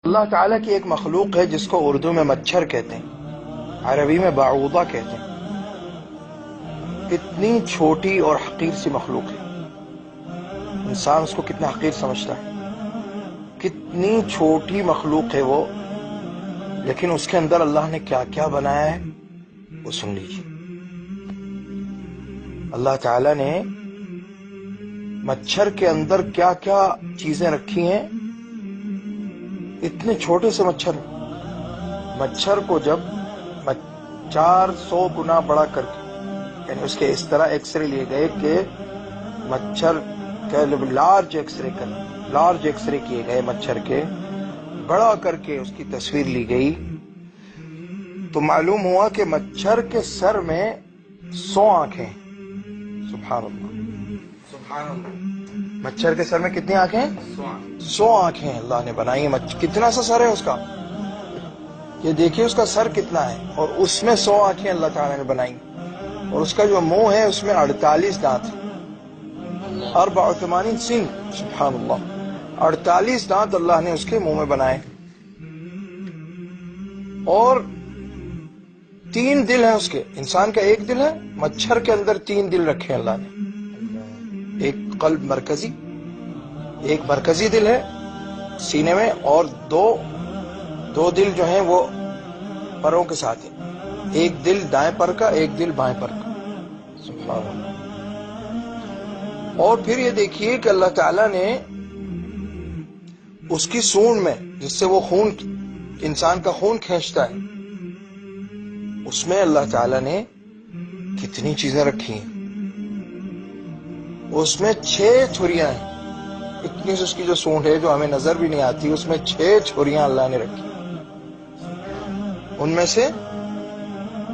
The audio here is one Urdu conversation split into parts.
اللہ تعالیٰ کی ایک مخلوق ہے جس کو اردو میں مچھر کہتے ہیں، عربی میں بعوضہ کہتے ہیں۔ اتنی چھوٹی اور حقیر سی مخلوق ہے، انسان اس کو کتنا حقیر سمجھتا ہے، کتنی چھوٹی مخلوق ہے وہ، لیکن اس کے اندر اللہ نے کیا کیا بنایا ہے وہ سن لیجیے۔ اللہ تعالیٰ نے مچھر کے اندر کیا کیا چیزیں رکھی ہیں، اتنے چھوٹے سے مچھر کو جب 400 گنا بڑا کر کے، یعنی اس کے اس طرح ایکس رے لیے گئے کہ مچھر کا لارج ایکس رے کیے گئے، مچھر کے بڑا کر کے اس کی تصویر لی گئی، تو معلوم ہوا کہ مچھر کے سر میں 100 آنکھیں۔ سبحان اللہ، سبحان اللہ، مچھر کے سر میں کتنی آنکھیں؟ 100 آنکھیں اللہ نے بنائی ہیں۔ کتنا سا سر ہے اس کا، یہ دیکھیے اس کا سر کتنا ہے، اور اس میں 100 آنکھیں اللہ تعالیٰ نے بنائی، اور اس کا جو منہ ہے اس میں 48 دانت، 84 سن، سبحان اللہ، 48 دانت اللہ نے اس کے منہ میں بنائے، اور 3 دل ہیں اس کے۔ انسان کا 1 دل ہے، مچھر کے اندر 3 دل رکھے ہیں اللہ نے، ایک قلب مرکزی، ایک مرکزی دل ہے سینے میں، اور دو دل جو ہیں وہ پروں کے ساتھ ہیں، ایک دل دائیں پر کا، ایک دل بائیں پر کا، سبحان اللہ۔ اور پھر یہ دیکھیے کہ اللہ تعالیٰ نے اس کی سونڈ میں، جس سے وہ خون، انسان کا خون کھینچتا ہے، اس میں اللہ تعالیٰ نے کتنی چیزیں رکھی ہیں۔ اس میں 6 چھریاں ہیں، اتنی سے اس کی جو سونڈ ہے جو ہمیں نظر بھی نہیں آتی، اس میں 6 چھریاں اللہ نے رکھی۔ ان میں سے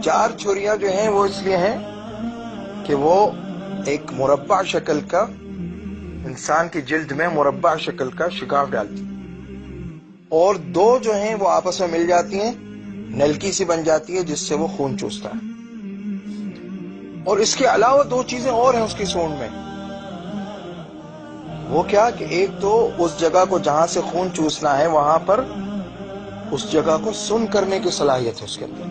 4 چھریاں جو ہیں وہ اس لیے ہیں کہ وہ ایک مربع شکل کا، انسان کی جلد میں مربع شکل کا شگاف ڈالتی، اور 2 جو ہیں وہ آپس میں مل جاتی ہیں، نلکی سی بن جاتی ہے جس سے وہ خون چوستا ہے۔ اور اس کے علاوہ 2 چیزیں اور ہیں اس کی سونڈ میں، وہ کیا کہ ایک تو اس جگہ کو جہاں سے خون چوسنا ہے وہاں پر اس جگہ کو سن کرنے کی صلاحیت ہے اس کے اندر،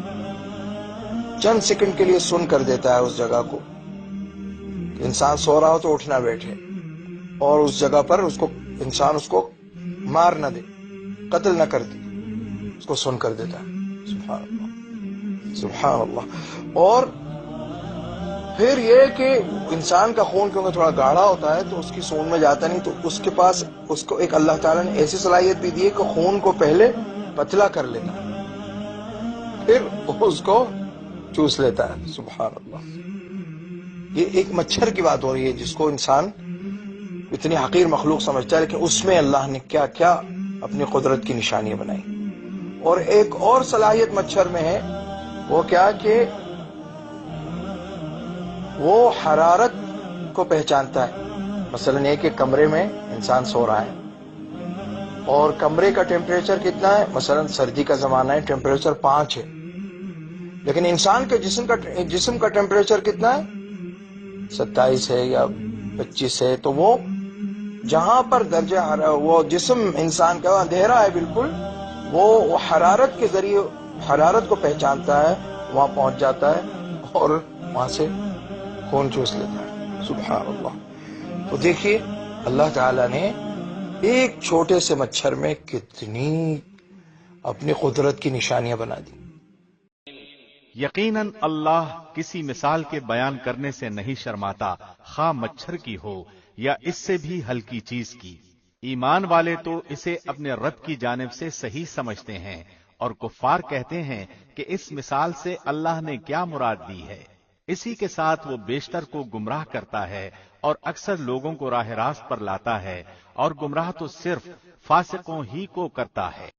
چند سیکنڈ کے لیے سن کر دیتا ہے اس جگہ کو، کہ انسان سو رہا ہو تو اٹھنا بیٹھے، اور اس جگہ پر انسان اس کو مار نہ دے، قتل نہ کر دے، اس کو سن کر دیتا ہے۔ سبحان اللہ، سبحان اللہ۔ اور پھر یہ کہ انسان کا خون کیونکہ تھوڑا گاڑھا ہوتا ہے تو اس کی سونڈ میں جاتا نہیں، تو اس کے پاس اس کو ایک اللہ تعالیٰ نے ایسی صلاحیت بھی دی ہے کہ خون کو پہلے پتلا کر لیتا ہے، پھر اس کو چوس لیتا ہے۔ سبحان اللہ، یہ ایک مچھر کی بات ہو رہی ہے جس کو انسان اتنی حقیر مخلوق سمجھتا ہے، لیکن اس میں اللہ نے کیا کیا اپنی قدرت کی نشانیاں بنائی۔ اور ایک اور صلاحیت مچھر میں ہے، وہ کیا کہ وہ حرارت کو پہچانتا ہے۔ مثلا ایک کمرے میں انسان سو رہا ہے، اور کمرے کا ٹیمپریچر کتنا ہے، مثلا سردی کا زمانہ ہے، ٹیمپریچر 5 ہے، لیکن انسان کے جسم کا ٹیمپریچر کتنا ہے، 27 ہے یا 25 ہے، تو وہ جہاں پر وہ جسم انسان کا اندھیرا ہے بالکل، وہ حرارت کے ذریعے حرارت کو پہچانتا ہے، وہاں پہنچ جاتا ہے اور وہاں سے خون چوس لیتا ہے۔ سبحان اللہ۔ تو دیکھیے اللہ تعالیٰ نے ایک چھوٹے سے مچھر میں کتنی اپنی قدرت کی نشانیاں بنا دی۔ یقیناً اللہ کسی مثال کے بیان کرنے سے نہیں شرماتا، خواہ مچھر کی ہو یا اس سے بھی ہلکی چیز کی۔ ایمان والے تو اسے اپنے رب کی جانب سے صحیح سمجھتے ہیں، اور کفار کہتے ہیں کہ اس مثال سے اللہ نے کیا مراد دی ہے۔ اسی کے ساتھ وہ بیشتر کو گمراہ کرتا ہے اور اکثر لوگوں کو راہ راست پر لاتا ہے، اور گمراہ تو صرف فاسقوں ہی کو کرتا ہے۔